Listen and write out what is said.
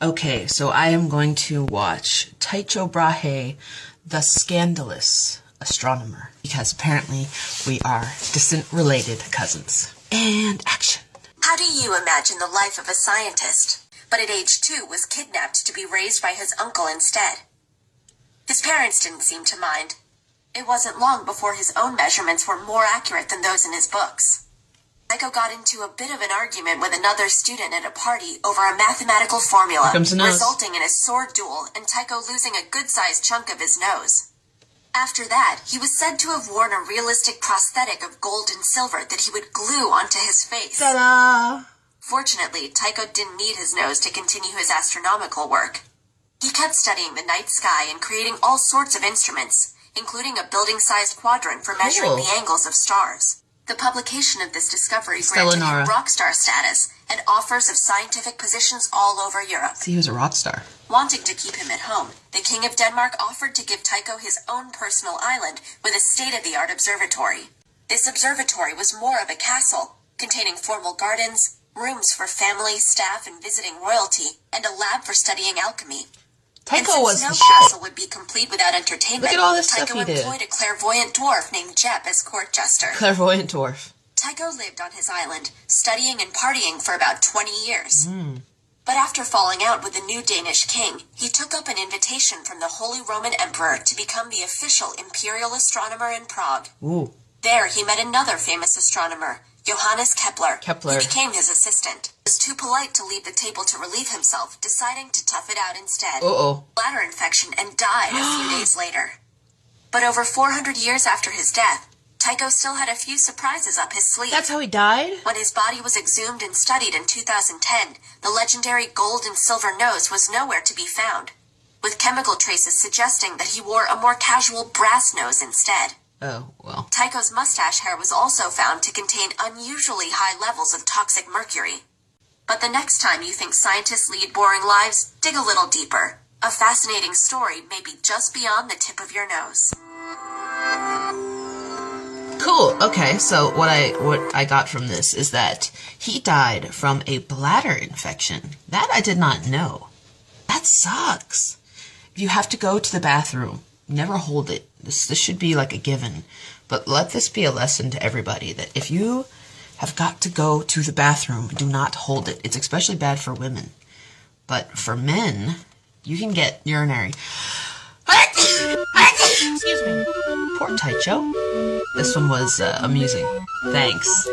Okay, so I am going to watch Tycho Brahe, the Scandalous Astronomer, because apparently we are distant related cousins. And action. How do you imagine the life of a scientist, but at age 2 was kidnapped to be raised by his uncle instead? His parents didn't seem to mind. It wasn't long before his own measurements were more accurate than those in his books. Tycho got into a bit of an argument with another student at a party over a mathematical formula, resulting in a sword duel and Tycho losing a good-sized chunk of his nose. After that, he was said to have worn a realistic prosthetic of gold and silver that he would glue onto his face. Ta-da! Fortunately, Tycho didn't need his nose to continue his astronomical work. He kept studying the night sky and creating all sorts of instruments, including a building-sized quadrant for measuring the angles of stars. The publication of this discovery granted him rock star status and offers of scientific positions all over Europe. See, he was a rock star. Wanting to keep him at home, the King of Denmark offered to give Tycho his own personal island with a state-of-the-art observatory. This observatory was more of a castle, containing formal gardens, rooms for family, staff, and visiting royalty, and a lab for studying alchemy. Tycho was no the castle shit. would be complete without entertainment. Look at all this Tycho stuff he did. employed a clairvoyant dwarf named Jep as court jester. Clairvoyant dwarf. Tycho lived on his island, studying and partying for about 20 years. But after falling out with the new Danish king, he took up an invitation from the Holy Roman Emperor to become the official imperial astronomer in Prague. Ooh. There he met another famous astronomer, Johannes Kepler. Kepler. He became his assistant. He was too polite to leave the table to relieve himself, deciding to tough it out instead. Uh-oh. Bladder infection and died a few days later. But over 400 years after his death, Tycho still had a few surprises up his sleeve. That's how he died? When his body was exhumed and studied in 2010, the legendary gold and silver nose was nowhere to be found, with chemical traces suggesting that he wore a more casual brass nose instead. Oh, well. Tycho's mustache hair was also found to contain unusually high levels of toxic mercury. But the next time you think scientists lead boring lives, dig a little deeper. A fascinating story may be just beyond the tip of your nose. Cool. Okay, so what I got from this is that he died from a bladder infection. That I did not know. That sucks. If you have to go to the bathroom, never hold it. This should be like a given. But let this be a lesson to everybody that if you have got to go to the bathroom, do not hold it. It's especially bad for women. But for men, you can get urinary. Excuse me. Poor Tycho. This one was amusing. Thanks.